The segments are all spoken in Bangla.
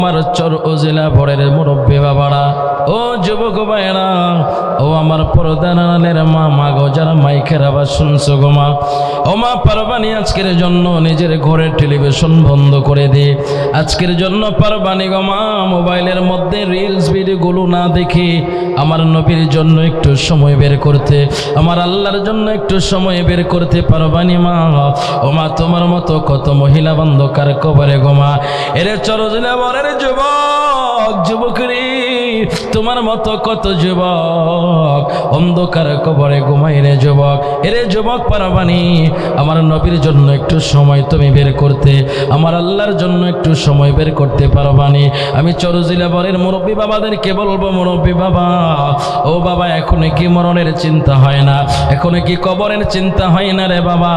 আমার চর উপজেলা ভোরের মুরব্বী বাবারা, ও যুবক ভাইরা, ও আমার পর্দানালের মা, মা গো যারা মাইকের আবার শুনছো গো মা, ও মা পারবানি আজকের জন্য নিজের ঘরের টেলিভিশন বন্ধ করে দিয়ে আজকের জন্য পারবানি গো মা মোবাইলের মধ্যে রিলস ভিডিওগুলো না দেখে আমার নবীর জন্য একটু সময় বের করতে, আমার আল্লাহর জন্য একটু সময় বের করতে পারবানি মা। ও মা তোমার মতো কত মহিলা বন্ধকার কবরে গো মা, এরে চরজলা বরের যুবক যুবকরি, তোমার মতো কত যুবক অন্ধকার কবরে ঘুমাই রে যুবক, এরে যুবক পারবানি আমার নবীর জন্য একটু সময় তুমি বের করতে, আমার আল্লাহর জন্য একটু সময় বের করতে পারবানি। আমি চরজিলা বরের মুরব্বী বাবাদেরকে বলবো, মুরব্বী বাবা, ও বাবা এখন কি মরণের চিন্তা হয় না, এখন কি কবরের চিন্তা হয় না রে বাবা?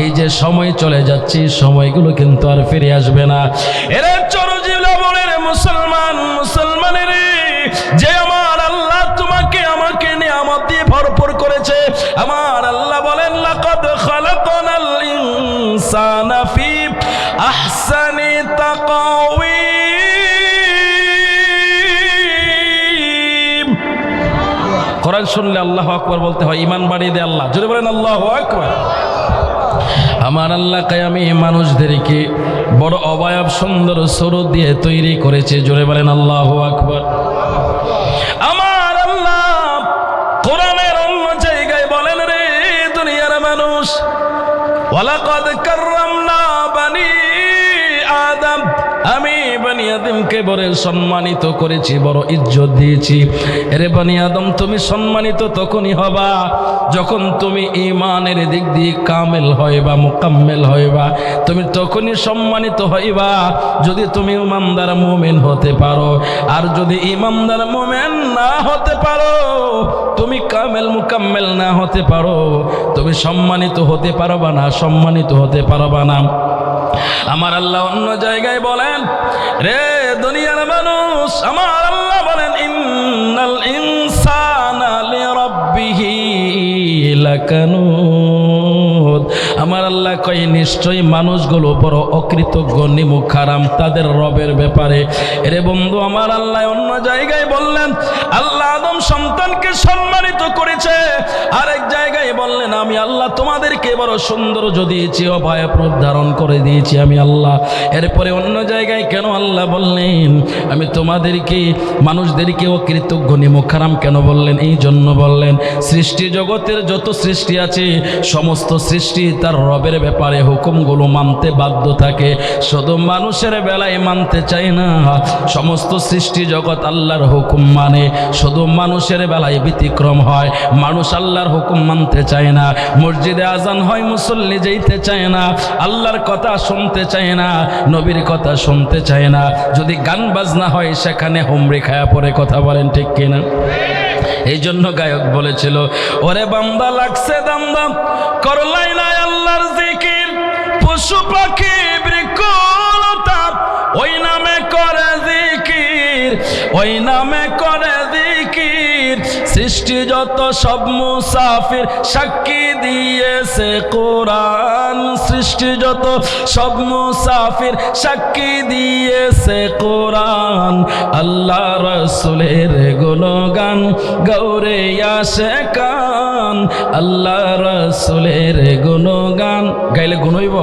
এই যে সময় চলে যাচ্ছে সময়গুলো কিন্তু আর ফিরে আসবে না। এরে চরজিলা বরের মুসলমান মুসলমানের, যে আমার আল্লাহ তোমাকে আমাকে নিয়ামত দিয়ে ভরপুর করেছে, আমার আল্লাহ বলেন লাকাদ খালাকনাল ইনসানা ফি আহসানি তাকওয়িম। কোরআন শুনলে আল্লাহু আকবার বলতে হয়, ঈমান বাড়িয়ে দেয় আল্লাহ, জোরে বলেন আল্লাহু আকবার। আমার আল্লাহ কায়ামি মানুষদেরকে বড় অবয়ব সুন্দর সুরত দিয়ে তৈরি করেছে, জোরে বলেন আল্লাহু আকবার। আমার আল্লাহ কোরআনের অন্য জায়গায় বলেন, রে দুনিয়ার মানুষ, ওয়ালাকাদ কাররামনা বানি আদম, আমি বনি আদমকে বড় সম্মানিত করেছি, বড় ইজ্জত দিয়েছি। এরে বনি আদম তুমি সম্মানিত তখনই হবা যখন তুমি ঈমানের দিক দিয়ে কামেল হইবা, মুকাম্মেল হইবা, তুমি তখনই সম্মানিত হইবা যদি তুমি ইমানদার মুমিন হতে পারো। আর যদি ইমানদার মুমিন না হতে পারো, তুমি কামেল মুকাম্মেল না হতে পারো, তুমি সম্মানিত হতে পারবা না, সম্মানিত হতে পারবা না। আমার আল্লাহ অন্য জায়গায় বলেন, রে দুনিয়ার মানুষ, আমার আল্লাহ বলেন ইন্নাল ইনসানা লিরাব্বিহি লাকানুদ। আমার আল্লাহ কয় নিশ্চয়ই মানুষগুলো বড় অকৃতজ্ঞ, নিমুখ হারাম তাদের রবের ব্যাপারে। এরে বন্ধু, আমার আল্লাহ অন্য জায়গায় বললেন আল্লাহ আদম সন্তানকে সম্মানিত করেছে, আরেক জায়গায় বললেন আমি আল্লাহ তোমাদেরকে বড় সৌন্দর্য দিয়েছি, অভয় প্রূপ ধারণ করে দিয়েছি আমি আল্লাহ। এরপরে অন্য জায়গায় কেন আল্লাহ বললেন আমি তোমাদেরকে মানুষদেরকে অকৃতজ্ঞ নিমুখ হারাম কেন বললেন? এই জন্য বললেন সৃষ্টি জগতের যত সৃষ্টি আছে সমস্ত সৃষ্টি তার রবের ব্যাপারে হুকুমগুলো মানতে বাধ্য থাকে, শুধু মানুষের বেলায় মানতে চায় না। সমস্ত সৃষ্টি জগৎ আল্লাহর হুকুম মানে, শুধু মানুষের বেলায় ব্যতিক্রম হয়, মানুষ আল্লাহর হুকুম মানতে চায় না। মসজিদে আজান হয়, মুসল্লি যেতে চায় না, আল্লাহর কথা শুনতে চায় না, নবীর কথা শুনতে চায় না। যদি গান বাজনা হয় সেখানে হুমড়ি খায়া পড়ে, কথা বলেন ঠিক কিনা? এই জন্য গায়ক বলেছিল, ওরে বান্দা লাগছে দান্দা করলাই না আল্লাহর জিকির, পশু পাখি বৃক্ষলতা ওই নামে করে জিকির, ওই নামে করে জিকির। সৃষ্টি যত সব মুসাফির সাক্ষী দিয়েছে কোরআন, সৃষ্টি যত সব মুসাফির সাক্ষী দিয়েছে কোরআন। আল্লাহ রসুলের গুণগান গৌরে আসে কান, আল্লাহ রসুলের গুণগান গাইলে গুণ হইব,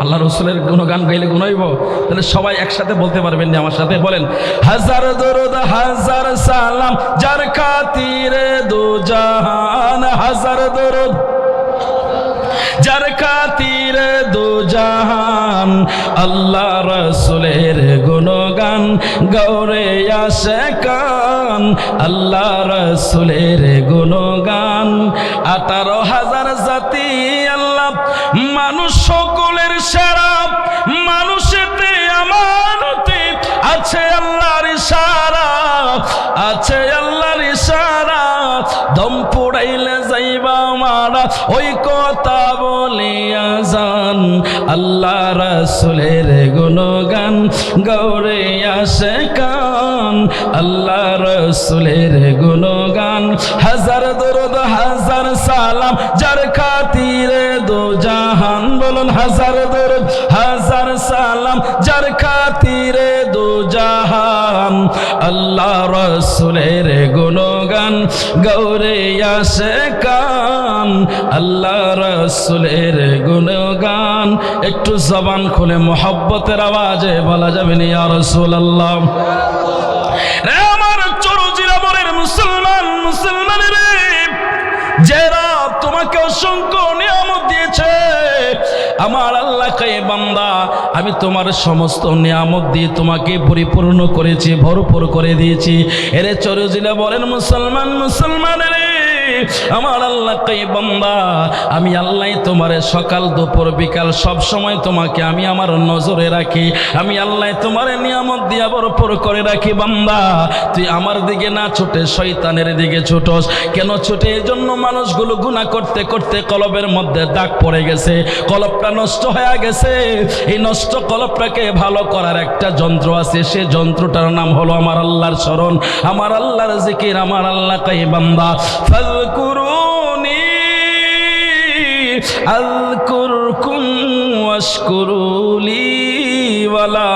আল্লাহ রসুলের গুণগান গাইলে গুণ হইব। তাহলে সবাই একসাথে বলতে পারবেন না? আমার সাথে বলেন, হাজার দরুদ হাজার সালাম যার খাতিরে দু জাহান, হাজার দরুদ যার খাতিরে দু জাহান। আল্লাহ রসুলের গুণগান গৌরে আসে কান, আল্লাহ রসুলের গুণগান। 18,000 জাতি আল্লাহ মানুষ সকলের সেরা, মানুষেতে আমানতে আছে আল্লাহর ইশারা, আছে আল্লাহর ইশারা। দম পুড়াইলে যাইবা মারা ওই কথা বলিয়া যান, আল্লাহ রাসূলের গুণগান গৌরে আসে কান, আল্লাহ রাসূলের গুণগান। হাজার দরুদ হাজার সালাম যার খাতিরে দো জাহান, বলুন হাজার দরুদ হাজার সালাম যার খাতিরে দো জাহান। আল্লাহ রাসূলের গুণগান গৌরে আসে কান, আল্লাহ রাসূলের গুণগান। একটু জবান খুলে মোহব্বতের আওয়াজে বলা যাবে না ইয়া রাসূলুল্লাহ। রে আমার চরজিরাবরের মুসলমান, মুসলমানের যে রব তোমাকে অসংখ্য নিয়ামত দিয়েছে, আমার আল্লাহ কয় বান্দা আমি তোমার সমস্ত নিয়ামত দিয়ে তোমাকে পরিপূর্ণ করেছি, ভরপুর করে দিয়েছি। এরে চরজিলা বলেন মুসলমান, মুসলমানের আমার আল্লাহ কয় বান্দা আমি আল্লাহ তোমারে সকাল দুপুর বিকাল সব সময় তোমাকে আমি আমার নজরে রাখি, আমি আল্লাহ তোমারে নিয়ামত দিয়া ভরপুর করে রাখি। বান্দা তুই আমার দিকে না ছুটে শয়তানের দিকে ছুটস কেন? ছুটে এই জন্য মানুষগুলো গুনাহ করতে করতে কলবের মধ্যে দাগ পড়ে গেছে, কলবটা নষ্ট হয়ে গেছে। এই নষ্ট কলবটাকে ভালো করার একটা যন্ত্র আছে, সে যন্ত্রটার নাম হলো আমার আল্লাহর স্মরণ, আমার আল্লাহর জিকির। আমার আল্লাহ কয় বান্দা ফাযকুরুনি আযকুরকুম ওয়াশকুরুলি ওয়ালা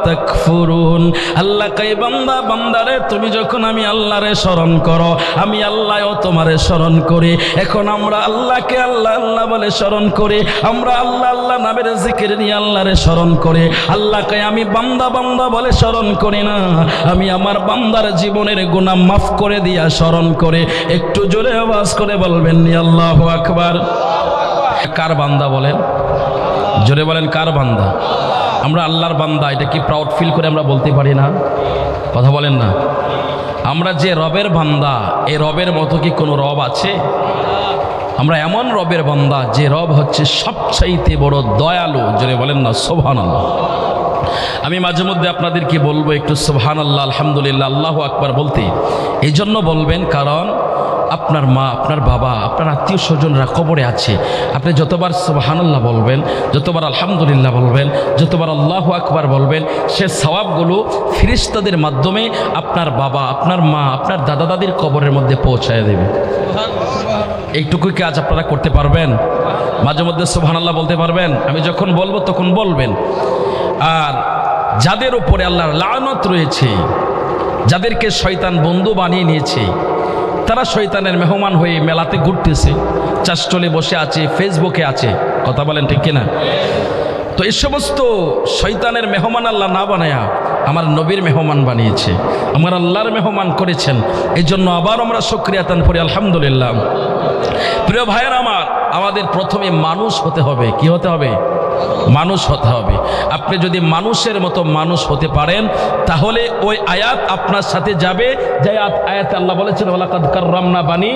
তাকফুরুন। আল্লাহ কয় বান্দা, বান্দারে তুমি যখন আমি আল্লাহরে স্মরণ করো, আমি আল্লাহও তোমারে স্মরণ করি। এখন আমরা আল্লাহকে আল্লাহ আল্লাহ বলে স্মরণ করি, আমরা আল্লাহ আল্লাহ নামের জিকির নিয়ে আল্লাহরে স্মরণ করি। আল্লাহ কয় আমি বান্দা বান্দা বলে স্মরণ করি না, আমি আমার বান্দার জীবনের গুনাহ মাফ করে দিয়া স্মরণ করে। একটু জোরে আওয়াজ করে বলবেন নি আল্লাহু আকবার। কার বান্দা বলেন? জোরে বলেন কার বান্দা? আমরা আল্লাহর বান্দা, এটা কি প্রাউড ফিল করে আমরা বলতে পারি না? কথা বলেন না। আমরা যে রবের বান্দা, এই রবের মতো কি কোনো রব আছে? আমরা এমন রবের বান্দা যে রব হচ্ছে সবচাইতে বড় দয়ালু। জোরে বলেন না সুবহানাল্লাহ। আমি মাঝে মধ্যে আপনাদেরকে বলবো একটু সুবহানাল্লাহ, আলহামদুলিল্লাহ, আল্লাহু আকবার বলতে। এই জন্য বলবেন কারণ আপনার মা, আপনার বাবা, আপনার আত্মীয় স্বজনরা কবরে আছে। আপনি যতবার সুবহানাল্লাহ বলবেন, যতবার আলহামদুলিল্লাহ বলবেন, যতবার আল্লাহু আকবার বলবেন, সে সওয়াবগুলো ফেরেশতাদের মাধ্যমে আপনার বাবা, আপনার মা, আপনার দাদা দাদির কবরের মধ্যে পৌঁছায় দেবে। এইটুকুই কাজ আপনারা করতে পারবেন? মাঝে মধ্যে সুবহানাল্লাহ বলতে পারবেন? আমি যখন বলবো তখন বলবেন। আর যাদের উপরে আল্লাহর লানত রয়েছে, যাদেরকে শয়তান বন্ধু বানিয়ে নিয়েছে, তারা শয়তানের মেহমান হয়ে মেলাতে ঘুরতেছে, চাষটলে বসে আছে, ফেসবুকে আছে। কথা বলেন ঠিক কিনা? তো এই সমস্ত শয়তানের মেহমান আল্লাহ না বানায়া আমার নবীর মেহমান বানিয়েছে, আমার আল্লাহর মেহমান করেছেন। এই জন্য আবার আমরা শুকরিয়া আদান করি আলহামদুলিল্লাহ। প্রিয় ভাইয়ের আমার, আমাদের প্রথমে মানুষ হতে হবে। কি হতে হবে? মানুষ হতে হবে। আপনি যদি মানুষের মতো মানুষ হতে পারেন তাহলে ওই আয়াত আপনার সাথে যাবে, যে আয়াতে আল্লাহ বলেছেন ওয়ালাকাদ কাররামনা বানি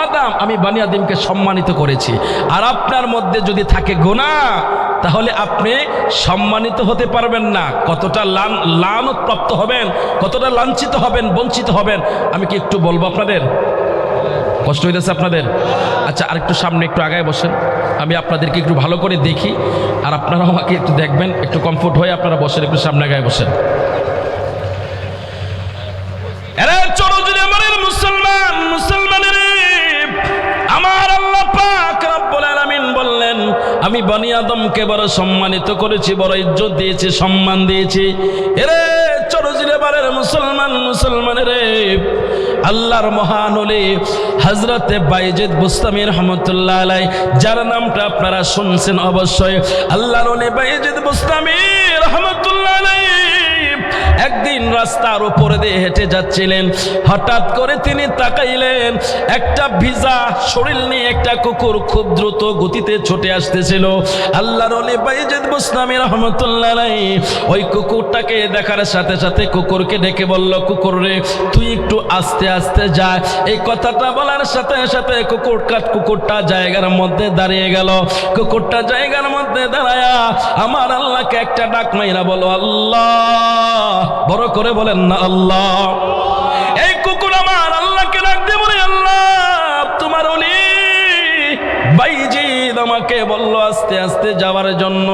আদম, আমি বানি আদমকে সম্মানিত করেছি। আর আপনার মধ্যে যদি থাকে গুনাহ, তাহলে আপনি সম্মানিত হতে পারবেন না। কতটা লানত প্রাপ্ত হবেন, কতটা লাঞ্ছিত হবেন, বঞ্চিত হবেন। আমি কি একটু বলবো আপনাদের? কষ্ট হইতেছে আপনাদের? আচ্ছা, আরেকটু সামনে একটু আগায় বসেন, আমি আপনাদেরকে একটু ভালো করে দেখি, আর আপনারা আমাকে একটু দেখবেন। একটু কমফোর্ট হয়ে আপনারা বসেন, একটু সামনে আগায় বসেন। মুসলমান, মুসলমানের আমার আল্লাহ পাক রব্বুল আলামিন বললেন আমি বনি আদমকে বড় সম্মানিত করেছি, বড় ইজ্জত দিয়েছি, সম্মান দিয়েছি। এরে চরজিলেবারের মুসলমান, মুসলমানের আল্লাহর মহান ওলি হযরতে বাইজিদ বুস্তামি রহমাতুল্লাহ আলাইহি, যার নামটা আপনারা শুনছেন অবশ্যই, আল্লাহর ওলি বাইজিদ বুস্তামি রহমাতুল্লাহ আলাইহি একদিন রাস্তার উপরে দিয়ে হেঁটে যাচ্ছিলেন। হঠাৎ করে তিনি তাকাইলেন, একটা ভিজা শরীর নিয়ে একটা কুকুর খুব দ্রুত গতিতে ছুটে আসতেছিল। আল্লাহর ওলি বাইজিদ বুস্তামি রহমাতুল্লাহ আলাইহি ওই কুকুরটাকে দেখার সাথে সাথে কুকুরকে ডেকে বলল, কুকুর রে তুই একটু আস্তে আস্তে যা। এই কথাটা বলার সাথে সাথে কুকুরটা জায়গার মধ্যে দাঁড়িয়ে গেল। কুকুরটা জায়গার মধ্যে দাঁড়ায়া আমার আল্লাহকে একটা ডাক মাইরা বলো আল্লাহ, বড় করে বলেন না আল্লাহ। এই কুকুর আমার আল্লাহকে ডাক দিয়ে বলে আল্লাহ তোমার ওলি বাইজিদ আমাকে বললো আস্তে আস্তে যাওয়ার জন্য।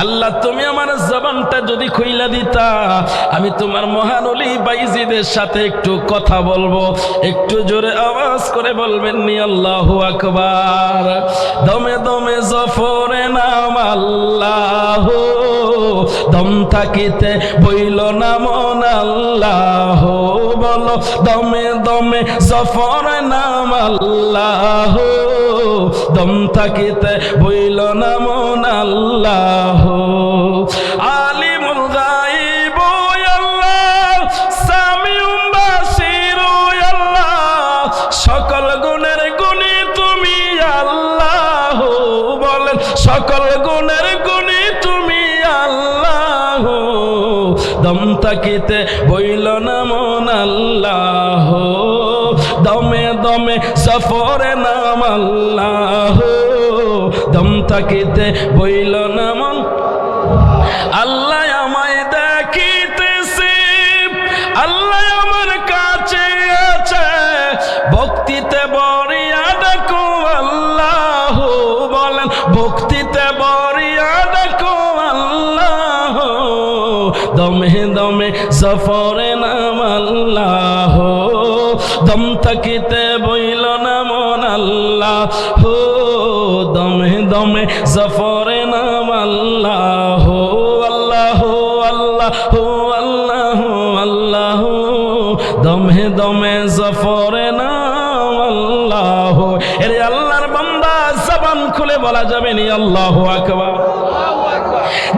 আল্লাহ তুমি আমার জবানটা যদি খুইলা দিতা, আমি তোমার মহান ওলি বাইজিদের সাথে একটু কথা বলবো। একটু জোরে আওয়াজ করে বলবেন নি আল্লাহু আকবার। দমে দমে জফরে নাম আল্লাহ, দম থাকিতে বইল নাম আল্লাহ, দমে দমে জফর নাম আল্লাহ, দম থাকিতে বইল না মন আল্লাহ। আলিমুল গায়ব আল্লাহ, সামিউম বাসির আল্লাহ, সকল গুণের গুণী তুমি আল্লাহ। বলেন সকল গুণের গুণী তুমি আল্লাহ, দম থাকিতে বইল না মন আল্লাহ, দমে দমে সফরে নাম আল্লাহ, দম থাকিতে বইল না মন আল্লাহ। আমায় দেখিতেছে, আল্লাহ আমার কাছে আছে, ভক্তিতে বরিয়া ডাকো আল্লাহ। বলেন ভক্তিতে বরিয়া ডাকো আল্লাহ, দমে দমে সফরে নাম আল্লাহ, দম থাকিতে বইল না মন আল্লাহ, দমে দমে সফরে নাম আল্লাহ। আল্লাহ আল্লাহ আল্লাহ আল্লাহ, দমে দমে সফরে নাম আল্লাহ। এর আল্লাহর বান্দা জবান খুলে বলা যাবে নি আল্লাহু আকবার।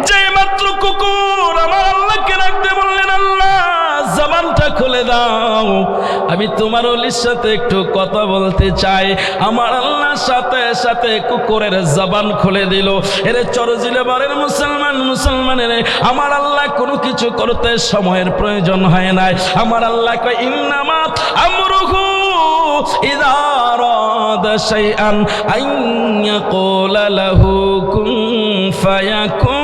যে মাত্র কুকুর আমার আল্লাহকে রাখতে বললেন, আল্লাহ জবানটা খুলে দাও, আমি তোমার ওলির সাথে একটু কথা বলতে চাই। আমার আল্লাহর সাথে সাথে কুকুরের জবান খুলে দিল। এর চরজিলে বারের মুসলমানের আমার আল্লাহ কোনো কিছু করতে সময়ের প্রয়োজন হয় নাই। আমার আল্লাহ কয় ইন্নামা আমরুহু ইযা আরাদা শাইআন আন ইয়াকুলা লাহু কুন ফায়াকুন।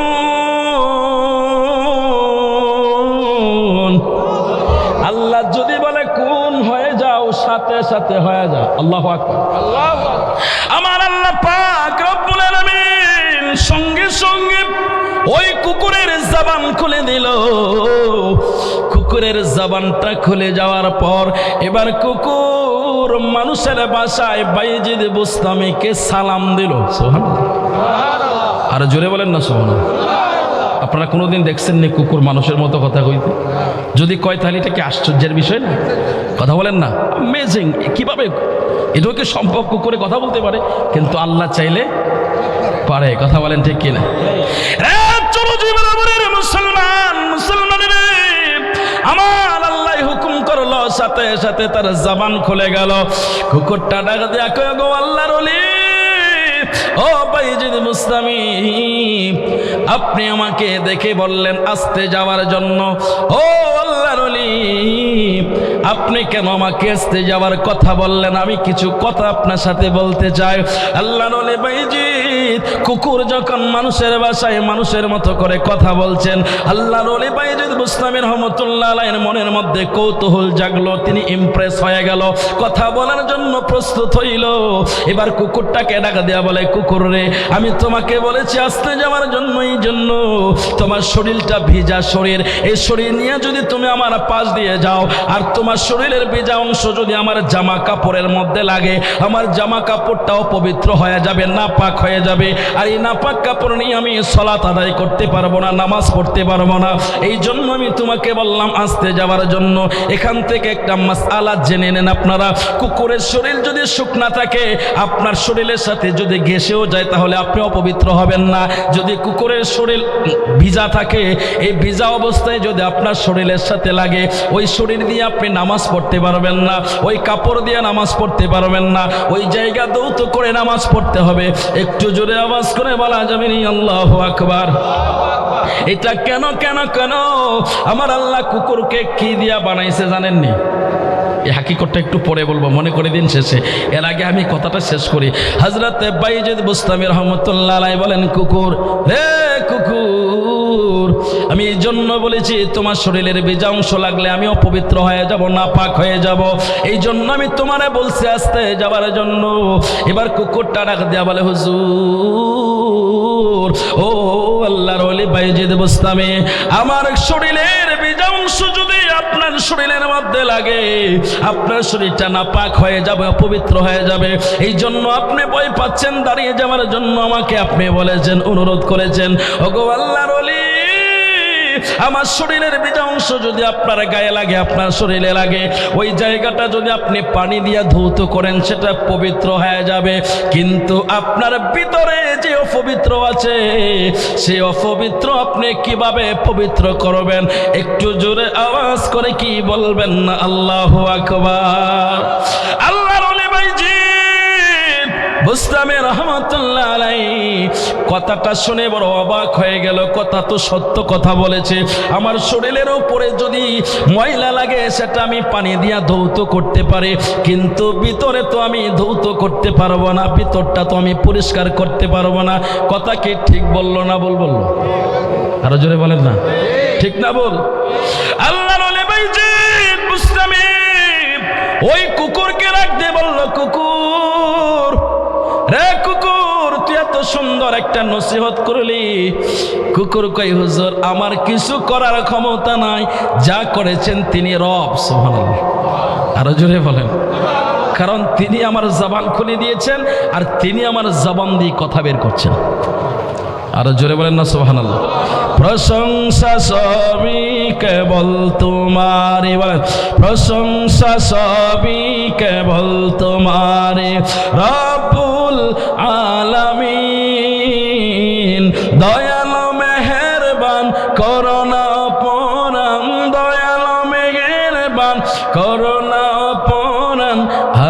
আল্লাহ যদি বলে কোন হয়ে যাও, সাথে সাথে হয়ে যাও। আল্লাহু আকবার, আল্লাহু আকবার। আমার আল্লাহ পাক রব্বুল আলামিন সঙ্গে সঙ্গে ওই কুকুরের জবান খুলে দিল। কুকুরের জবানটা খুলে যাওয়ার পর এবার কুকুর মানুষের বাসায় বাইজিদ বুস্তামিকে সালাম দিল। সুবহানাল্লাহ। আর জোরে বলেন না সুবহানাল্লাহ। আপনারা কোনোদিন দেখছেন নি কুকুর মানুষের মতো কথা কইতে? যদি কয় তাহলে এটা কি আশ্চর্যের বিষয় না? কথা বলেন না, অ্যামেজিং। কিভাবে এটাও কি সম্ভব কুকুরে কথা বলতে পারে? কিন্তু আল্লাহ চাইলে পারে। কথা বলেন ঠিক কিনা? মুসলমানের আমার আল্লাহ হুকুম করলো, সাথে সাথে তার জবান খুলে গেল। কুকুরটা ডাক দিয়া কয়, গো আল্লাহর ওলি, ও বাইজিদ বুস্তামি, আপনি আমাকে দেখে বললেন আসতে যাওয়ার জন্য। ও আল্লাহর ওলি, আপনি কেন আমাকে আসতে যাওয়ার কথা বললেন? আমি কিছু কথা আপনার সাথে বলতে চাই। আল্লাহর ওলি বাইজিদ, কুকুর যখন মানুষের ভাষায় মানুষের মতো করে কথা বলছেন, আল্লাহর ওলি বাইজিদ বুস্তামি রহমাতুল্লাহ আলাইহির মনের মধ্যে কৌতূহল জাগলো। তিনি ইমপ্রেস হয়ে গেল, কথা বলার জন্য প্রস্তুত হইল। এবার কুকুরটাকে ডাক দেয়া বলে, কুকুর রে, আমি তোমাকে বলেছি আসতে যাওয়ার জন্য, এই জন্য তোমার শরীরটা ভিজা শরীর, এই শরীর নিয়ে যদি তুমি আমার পাশ দিয়ে যাও আর তোমার শরীরের ভিজা অংশ যদি আমার জামা কাপড়ের মধ্যে লাগে, আমার জামা কাপড়টাও পবিত্র হয়ে যাবে, নাপাক হয়ে যাবে। আর এই নাপাক কাপড় নিয়ে আমি সালাত আদায় করতে পারবো না, নামাজ পড়তে পারবো না। এই জন্য আমি তোমাকে বললাম আসতে যাওয়ার জন্য। এখান থেকে একটা মাসআলা জেনে নেন আপনারা, কুকুরের শরীর যদি শুকনা থাকে, আপনার শরীরের সাথে যদি ঘেঁষেও যায়, তাহলে আপনি অপবিত্র হবেন না। যদি কুকুরের শরীর ভিজা থাকে, এই ভিজা অবস্থায় যদি আপনার শরীরের সাথে লাগে, ওই শরীর দিয়ে আপনি নামাজ পড়তে পারবেন না, ওই কাপড় দিয়ে নামাজ পড়তে পারবেন না। ওই জায়গা দৌত করে নামাজ পড়তে হবে। একটু জোরে আওয়াজ করে বলা যাবে নি আল্লাহু আকবার। এটা কেন কেন কেন আমার আল্লাহ কুকুরকে কি দিয়া বানাইছে জানেননি? এই হাকিকতটা একটু পরে বলবো, মনে করে দিন শেষে। এর আগে আমি কথাটা শেষ করি। হযরত বাইজিদ বুস্তামি রাহমাতুল্লাহ আলাইহি বলেন, কুকুর হে কুকুর, আমি এই জন্য বলেছি তোমার শরীরের ভিজা অংশ লাগলে আমি অপবিত্র হয়ে যাব, নাপাক হয়ে যাব। এই জন্য আমি তোমারে বলছি আসতে যাবার জন্য। এবার কুকুরটা ডাক দেয়া বলে, হুজুর, ও আল্লাহর ওলি বাইজিদ বুস্তামি, আমার শরীরের ভিজা অংশ যদি আপনার শরীরের মধ্যে লাগে, আপনার শরীরটা নাপাক হয়ে যাবে, অপবিত্র হয়ে যাবে। এই জন্য আপনি ভয় পাচ্ছেন, দাঁড়িয়ে যাওয়ার জন্য আমাকে আপনি বলেছেন, অনুরোধ করেছেন। ওগো আল্লাহর ওলি, আমার শরীরের বীজা অংশ যদি আপনার গায়ে লাগে, আপনার শরীরে লাগে, ওই জায়গাটা যদি আপনি পানি দিয়ে ধৌত করেন সেটা পবিত্র হয়ে যাবে। কিন্তু আপনার ভিতরে যে অপবিত্র আছে সেই অপবিত্র আপনি কিভাবে পবিত্র করবেন? একটু জোরে আওয়াজ করে কি বলবেন না আল্লাহু আকবার। আল্লাহর ওলি ভাইজি বুস্তামি রহমাতুল্লাহ আলাইহি কথাটা শুনে বড় অবাক হয়ে গেল। কথা তো সত্য কথা বলেছে। আমার শরীরের উপরে যদি ময়লা লাগে সেটা আমি পানি দিয়া ধৌত করতে পারি, কিন্তু ভিতরে তো আমি ধৌত করতে পারবো না, ভিতরটা তো আমি পরিষ্কার করতে পারবো না। কথা কি ঠিক বললো না বলবো? আরো জোরে বলেন না, ঠিক না বল? আল্লাহর ওলি ভাইজি বুস্তামি ওই কুকুরকে রাখতে বললো, কুকুর রে কুকুর, তুই এত সুন্দর একটা নসিহত করলি। কুকুর কই, হুজুর আমার কিছু করার ক্ষমতা নাই, যা করেছেন তিনি রব। সুবহানাল্লাহ, আরো জোরে বলেন। কারণ তিনি আমার জবান খুলে দিয়েছেন আর তিনি আমার জবান দিয়ে কথা বের করছেন। আরো জোরে বলেন না সুবহানাল্লাহ। প্রশংসা সবই কেবল তোমারই, বলেন প্রশংসা সবই কেবল তোমারই রব্বুল আলামিন। দয়াল মেহেরবান করোনা পরাণ, দয়াল মেহেরবান করোনা পরাণ,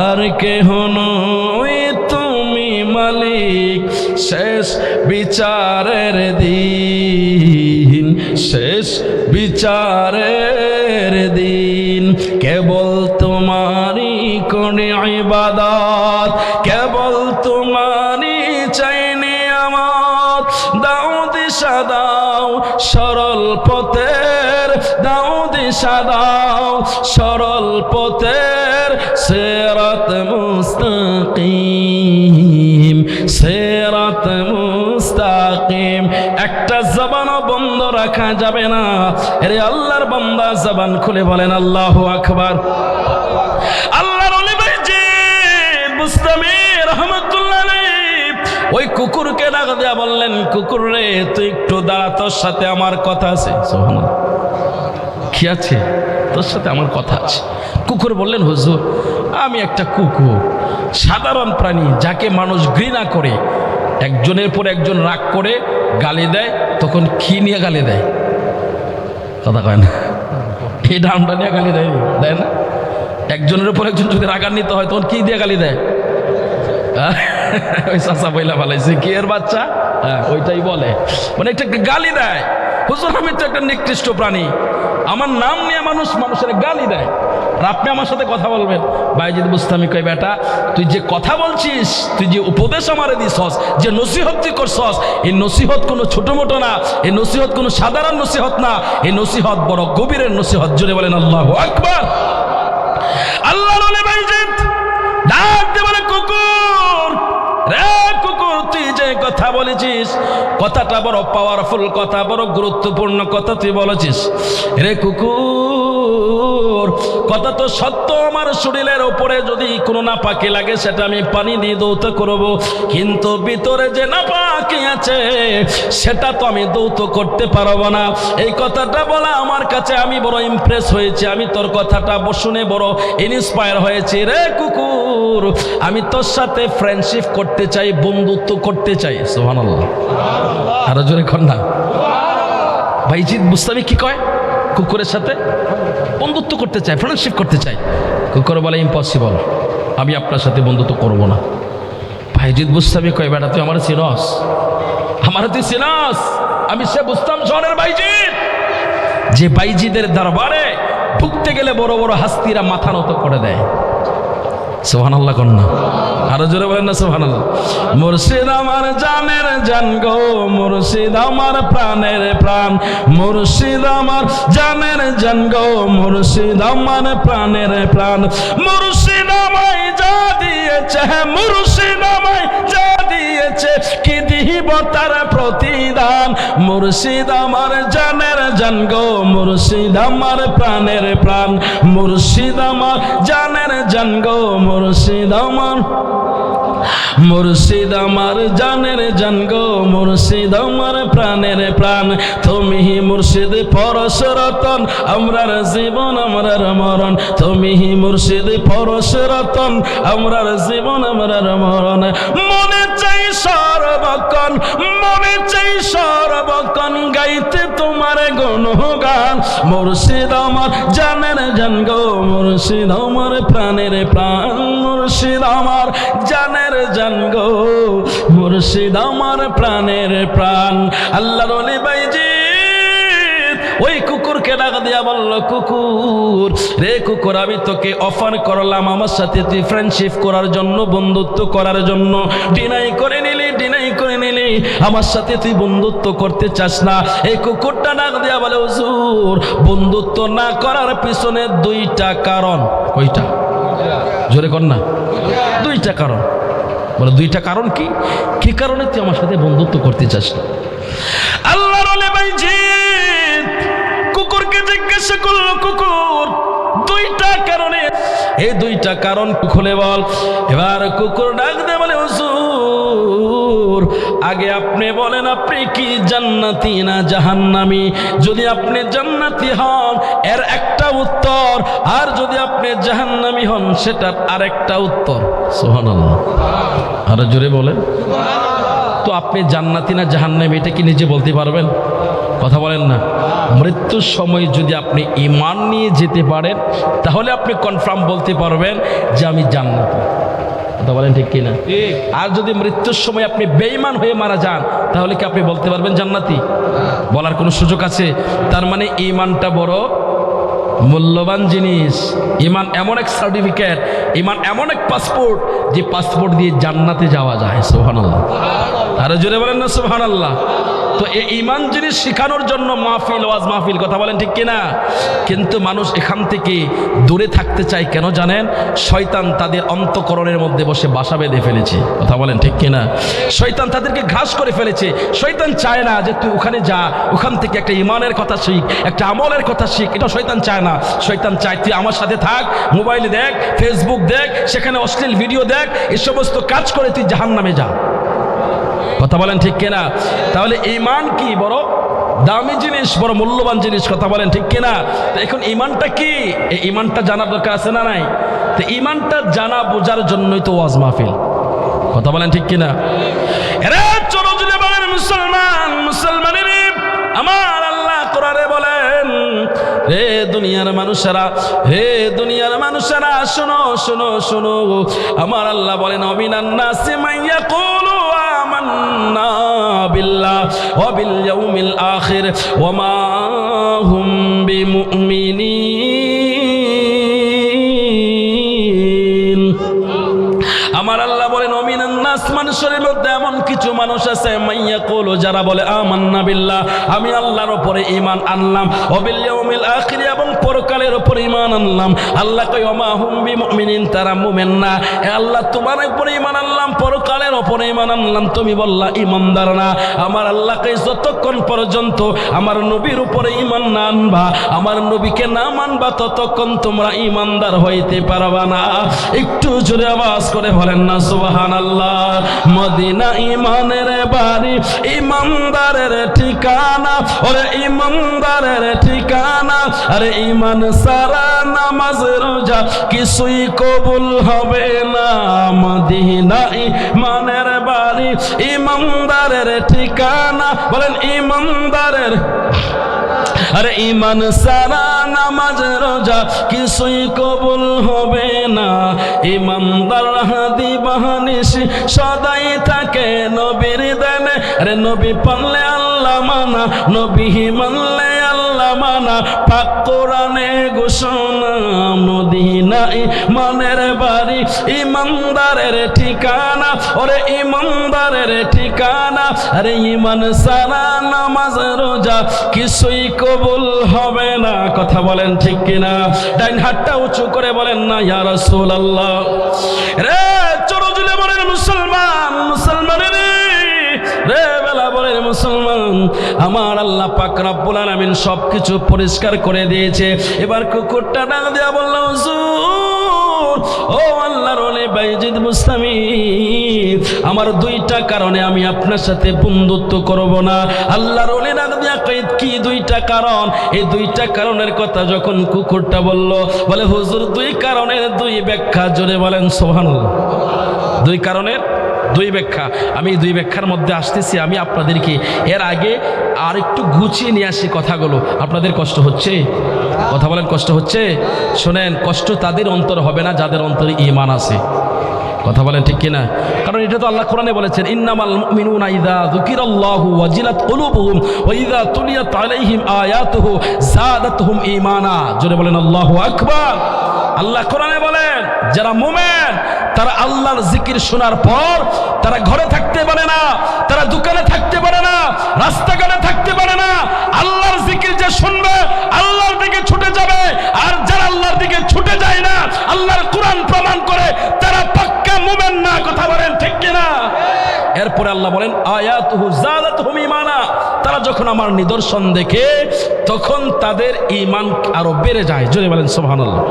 আর কেহ নয় তুমি মালিক। শেষ বিচারের দিন, শেষ বিচারের দিন কেবল তোমারই কোনে ইবাদত, কেবল তোমারই চাই নিয়ামত। দাও দিশা দাও সরল পথের, দাও দিশা দাও সরল পথের, সিরাত মুস্তাকিম, সিরাত মুস্তাকিম। একটা জবানও বন্ধ রাখা যাবে না। আরে আল্লাহর বান্দা জবান খুলে বলেন আল্লাহু আকবার। আল্লাহর ওলি ভাইজি বুস্তামি রহমাতুল্লাহ আলাইহি ওই কুকুরকে ডাক দিয়া বললেন, কুকুর রে তুই একটু দাঁড়া, তোর সাথে আমার কথা আছে। সুবহানাল্লাহ, কি আছে? তোর সাথে আমার কথা আছে। কুকুর বললেন, হুজুর আমি একটা কুকুর, সাধারণ প্রাণী, যাকে মানুষ ঘৃণা করে, একজনের পর একজন রাগ করে গালি দেয়, তখন কি নিয়ে গালি দেয়? কথা কয় না, এই ডামটা নিয়ে গালি দেয়, দেয় না? একজনের উপর একজন যদি রাগান্বিত হয় তখন কি দিয়ে গালি দেয়? ওই চাচা বইলা ফেলাইছে কি এর বাচ্চা, ওইটাই বলে, মানে একটা গালি দেয়। হুজুর আমি তো একটা নিকৃষ্ট প্রাণী, আমার নাম নিয়ে মানুষ মানুষের গালি দেয়, আর আপনি আমার সাথে কথা বলবেন? বাইজিদ বুস্তামি কই, বেটা তুই যে কথা বলছিস, তুই যে উপদেশ আমারে দিছস, যে নসিহত তুই করছস, এই নসিহত কোনো ছোট মোটো না, এই নসিহত কোনো সাধারণ নসিহত না, এই নসিহত বড় গভীরের নসিহত। জোরে বলেন আল্লাহু আকবার। আল্লাহর ওলি বাইজিদ ডাক দিয়ে বলে, কুকুর রে কুকুর, তুই যে কথা বলেছিস কথাটা বড় পাওয়ারফুল কথা, বড় গুরুত্বপূর্ণ কথা তুই বলেছিস। রে কুকুর, কথা তো সত্য, আমার শরীরের উপরে যদি কোনো নাপাকি লাগে সেটা আমি পানি দিয়ে দৌত করব, কিন্তু ভিতরে যে নাপাকি আছে সেটা তো আমি দৌত করতে পারবো না। এই কথাটা বলা আমার কাছে আমি বড় ইমপ্রেস হয়েছি, আমি তোর কথাটা শুনে বড় ইন্সপায়ার হয়েছি। রে কুকুর, আমি তোর সাথে ফ্রেন্ডশিপ করতে চাই, বন্ধুত্ব করতে চাই। সুবহানাল্লাহ, আরো জোরে কন্যা। বাইজিদ বুস্তামি কি কয়? কুকুরের সাথে বন্ধুত্ব করতে চাই, ফ্রেন্ডশিপ করতে চাই। কুকুর বলে, ইম্পসিবল, আমি আপনার সাথে বন্ধুত্ব করব না। বাইজিদ বুস্তামি কয়, বেটা তুই আমার চিনস, আমার তুই চিনস, আমি সে বুস্তাম শহরের বাইজিদ, যে বাইজিদের দরবারে ঢুকতে গেলে বড় বড় হাস্তিরা মাথা নত করে দেয়। সুবহানাল্লাহ কন্যা, আরো জোরে বলেন না সুবহানাল্লাহ। মুর্শিদ আমার জানের জান গো, মুর্শিদ আমার প্রাণের প্রাণ, মুর্শিদ আমার জানের জান গো, মুর্শিদ আমার প্রাণের প্রাণ। মুর্শিদ আমায় যা দিয়েছে, মুর্শিদ আমায় যা দিয়েছে, কি দিব তার প্রতিদান। মুর্শিদ আমার জানের জান গো, মুর্শিদ আমার প্রাণের প্রাণ, মুর্শিদ আমার জানের জান গো, মুর্শিদ আমার, মুর্শিদ আমার জানের জান গো, মুর্শিদ আমার প্রাণের প্রাণ। তুমি মুর্শিদ পরশ রতন, আমরার জীবন আমরার মরণ। তুমি মুর্শিদ পরশ রতন, আমরার জীবন আমরার মরণ। মনে চাই সর্বক্ষণ, মনে চাই সর্বক্ষণ গাইতে তোমার গুণগান। মুর্শিদ আমার জানের জান গো, মুর্শিদ আমার প্রাণের প্রাণ, মুর্শিদ আমার জানের জান গো, মুর্শিদ আমার প্রাণের প্রাণ। আল্লাহর ওলি বাইজি ওই কুকুরকে ডাক দিয়া বলল, কুকুর রে কুকুর, আমি তোকে অফার করলাম আমার সাথে তুই ফ্রেন্ডশিপ করার জন্য, বন্ধুত্ব করার জন্য। ডিনাই করে নিলি, ডিনাই করে নিলি, আমার সাথে তুই বন্ধুত্ব করতে চাস না। এই কুকুরটা ডাক দিয়া বলে, হুজুর বন্ধুত্ব না করার পিছনে দুইটা কারণ। কয়টা? জোরে কর না। দুইটা কারণ। বলে দুইটা কারণ কি? কি কারণে তুই আমার সাথে বন্ধুত্ব করতে চাস না? আল্লাহর ওলি বাইজি কুকুরকে জিজ্ঞাসা করলো, কুকুর দুইটা কারণে, এই দুইটা কারণ খুলে বল। এবার কুকুর ডাক দিয়ে বলে, হুজুর আগে আপনি বলেন আপনি কি জান্নাতি না জাহান্নামী? যদি আপনি জান্নাতি হন এর একটা উত্তর, আর যদি আপনি জাহান্নামী হন সেটার আরেকটা উত্তর। সুবহানাল্লাহ। আরো জোরে বলেন। তো আপনি জান্নাতি না জাহান্নামী এটা কি নিজে বলতে পারবেন? কথা বলেন না। মৃত্যুর সময় যদি আপনি ঈমান নিয়ে যেতে পারেন তাহলে আপনি কনফার্ম বলতে পারবেন যে আমি জান্নাতি। কথা বলেন ঠিক কিনা? আর যদি মৃত্যুর সময় আপনি বেঈমান হয়ে মারা যান তাহলে কি আপনি বলতে পারবেন জান্নাতি? বলার কোনো সুযোগ আছে? তার মানে ঈমানটা বড় মূল্যবান জিনিস। ঈমান এমন এক সার্টিফিকেট, ঈমান এমন এক পাসপোর্ট যে পাসপোর্ট দিয়ে জান্নাতে যাওয়া যায়। সুবহানাল্লাহ। আরো জোরে বলেন না সুবহানাল্লাহ। তো এই ঈমান জিনিস শেখানোর জন্য মাহফিল, ওয়াজ মাহফিল। কথা বলেন ঠিক কিনা? কিন্তু মানুষ এখান থেকে দূরে থাকতে চায় কেন জানেন? শয়তান তাদের অন্তঃকরণের মধ্যে বসে বাসা বেঁধে ফেলেছে। কথা বলেন ঠিক কিনা? শয়তান তাদেরকে ঘাস করে ফেলেছে। শয়তান চায় না যে তুই ওখানে যা, ওখান থেকে একটা ঈমানের কথা শিখ, একটা আমলের কথা শিখ। এটা শয়তান চায় না। শয়তান চায় তুই আমার সাথে থাক, মোবাইলে দেখ, ফেসবুক দেখ, সেখানে অশ্লীল ভিডিও দেখ, এই সমস্ত কাজ করে তুই জাহান্নামে যা। কথা বলেন ঠিক কিনা? তাহলে ঈমান কি বড় দামি জিনিস, বড় মূল্যবান জিনিস। কথা বলেন ঠিক কিনা? তো এখন ঈমানটা কি, এই ঈমানটা জানার দরকার আছে না নাই? তো ঈমানটা জানা বোঝার জন্যই তো ওয়াজ মাহফিল। কথা বলেন ঠিক কিনা? এরা চলো যদি বলেন মুসলমান, মুসলমানের আমার আল্লাহ কোরআনে বলেন, হে দুনিয়ার মানুষেরা, হে দুনিয়ার মানুষেরা শোনো শোনো শোনো। আমার আল্লাহ বলেন, অমিনান নাসি মাইয়াকুলু আমান্না বিল্লাহ ওয়া বিল ইয়াউমিল আখির ওয়া মা হুম বিমুমিনিন। আমার আল্লাহ বলেন, অমিনান নাস, মানুষের মধ্যে এমন কিছু মানুষ আছে, মাইয়াকুলু, যারা বলে আমান্না বিল্লাহ, আমি আল্লাহর উপরে ঈমান আনলাম, ওয়া বিল ইয়াউমিল আখির, এবং পরকালের উপরে ঈমান আনলাম। আল্লাহ কয় ওয়া মা হুম বিমুমিনিন, তারা মুমিন না। হে আল্লাহ তোমার উপরে ঈমান আনলাম, পরকালের উপরে ঈমান আনলাম, তুমি বললা ঈমানদার না। আমার আল্লাহ কয় যতক্ষণ পর্যন্ত আমার নবীর উপরে ঈমান না আনবা, আমার নবীকে না মানবা, ততক্ষণ তোমরা ঈমানদার হইতে পারবা না। একটু জোরে আওয়াজ করে বলেন না সুবহানাল্লাহ। মদিনা ঈমানের বাড়ি, ঈমানদারের ঠিকানা, ওরে ঈমানদারের ঠিকানা। আরে ঈমান সারা নামাজ রোজা কিছুই কবুল হবে না। মদিনা ঈমানের বাড়ি, ঈমানদারের ঠিকানা, বলেন ঈমানদারের। আরে ঈমান সারা নামাজ রোজা কিছুই কবুল হবে না। ঈমানদার হাদি বাহানিশি সদাই থাকে নবীর দেনে। আরে নবী পানলে আল্লাহ মানা, নবী মানলে আল্লাহ মানা, পাক কোরআনে ঘোষণা। মদিনা ঈমানের বাড়ি, ঈমানদারের ঠিকানা, ওরে ঈমানদারের ঠিকানা। আরে ঈমান সারা নামাজ রোজা কিছুই কবুল হবে না। কথা বলেন ঠিক কিনা? ডাইন হাতটা উঁচু করে বলেন না ইয়া রাসূলুল্লাহ। রে চলো জুলে বলেন মুসলমান, মুসলমানের রে আমার আল্লাহ পাক রব্বুল আলামিন সবকিছু পরিষ্কার করে দিয়েছে। এবার কুকুরটা ডাক দেয়া বলল, হুজুর, ও আল্লাহর ওলি বাইজিদ বুস্তামি, আমার দুইটা কারণে আমি আপনার সাথে বন্ধুত্ব করব না। আল্লাহর ওলি ডাক দেয়া কই, কি দুইটা কারণ? এই দুইটা কারণের কথা যখন কুকুরটা বলল, বলে হুজুর, দুই কারণের দুই ব্যাখ্যা। জোরে বলেন সুবহানাল্লাহ। দুই কারণের দুই ব্যাখ্যা। আমি দুই ব্যাখ্যার মধ্যে আসতেছি। আমি আপনাদেরকে এর আগে আর একটু গুছিয়ে নিয়ে আসি কথাগুলো। আপনাদের কষ্ট হচ্ছে? কথা বলেন, কষ্ট হচ্ছে? শোনেন, কষ্ট তাদের অন্তর হবে না যাদের অন্তরে ঈমান আছে। কথা বলেন ঠিক কিনা? কারণ এটা তো আল্লাহ কোরআনে বলেছেন, ইন্নামাল মুমিনুনা ইযা যুকিরাল্লাহু ওয়াজিলাত কুলুবুহুম ওয়া ইযা তুলিয়াত আলাইহিম আয়াতুহু যাদাতহুম ঈমানা। জোরে বলেন আল্লাহু আকবার। আল্লাহ কোরআনে বলেন, যারা মুমিন তারা আল্লাহর জিকির শোনার পর তারা ঘরে থাকতে পারে না, তারা দোকানে থাকতে পারে না, রাস্তাঘাটে থাকতে পারে না। আল্লাহর জিকির যে শুনবে আল্লাহর দিকে ছুটে যাবে। আর যারা আল্লাহর দিকে ছুটে যায় না, আল্লাহর কোরআন প্রমাণ করে তারা পাক্কা মুমিন না। কথা বলেন ঠিক কিনা? এরপরে আল্লাহ বলেন, আয়াতুহু যাদাতহুম ঈমানা। তারা যখন আমার নিদর্শন দেখে তখন তাদের ঈমান আরো বেড়ে যায়। জোরে বলেন সুবহানাল্লাহ।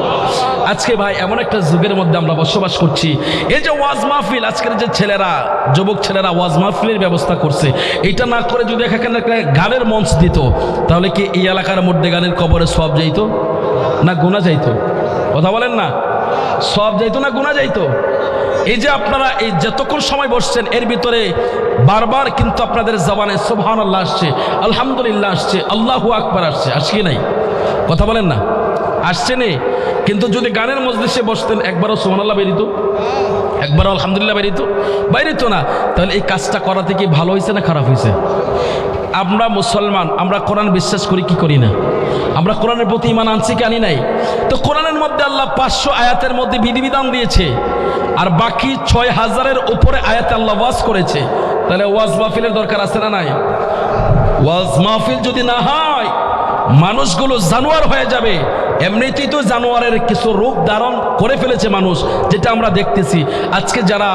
আজকে ভাই এমন একটা যুগের মধ্যে আমরা বসবাস করছি। এই যে ওয়াজ মাহফিল, আজকের যে ছেলেরা, যুবক ছেলেরা ওয়াজ মাহফিলের ব্যবস্থা করছে, এটা না করে যদি এখানে একটা গানের মঞ্চ দিত, তাহলে কি এই এলাকার মধ্যে গানের কবরে সওয়াব যাইতো না গুনাহ যাইতো? কথা বলেন না, সওয়াব যাইতো না গুনাহ যাইতো? এই যে আপনারা এই যতক্ষণ সময় বসছেন এর ভিতরে বারবার কিন্তু আপনাদের জবানে সুবহানাল্লাহ আসছে, আলহামদুলিল্লাহ আসছে, আল্লাহু আকবার আসছে। আসছে নাই? কথা বলেন না, আসছে নেই? কিন্তু যদি গানের মজলিসে বসতেন, একবারও সুবহানাল্লাহ বেরিত, একবারও আলহামদুলিল্লাহ বেরিত না। তাহলে এই কাজটা করাতে কি ভালো হয়েছে না খারাপ হয়েছে? আমরা মুসলমান, আমরা কোরআন বিশ্বাস করি কি করি না? আমরা কোরআনের প্রতি ঈমান আনছি কি আনি নাই? তো কোরআনের মধ্যে আল্লাহ 500 আয়াতের মধ্যে বিধিবিধান দিয়েছে, আর বাকি 6000-এর উপরে আয়াতে আল্লাহ ওয়াজ করেছে। তাহলে ওয়াজ মাহফিলের দরকার আছে না নাই? ওয়াজ মাহফিল যদি না হয়, মানুষগুলো জানোয়ার হয়ে যাবে। এমনিতেই তো জানোয়ারের কিছু রূপ ধারণ করে ফেলেছে মানুষ, যেটা আমরা দেখতেছি। আজকে যারা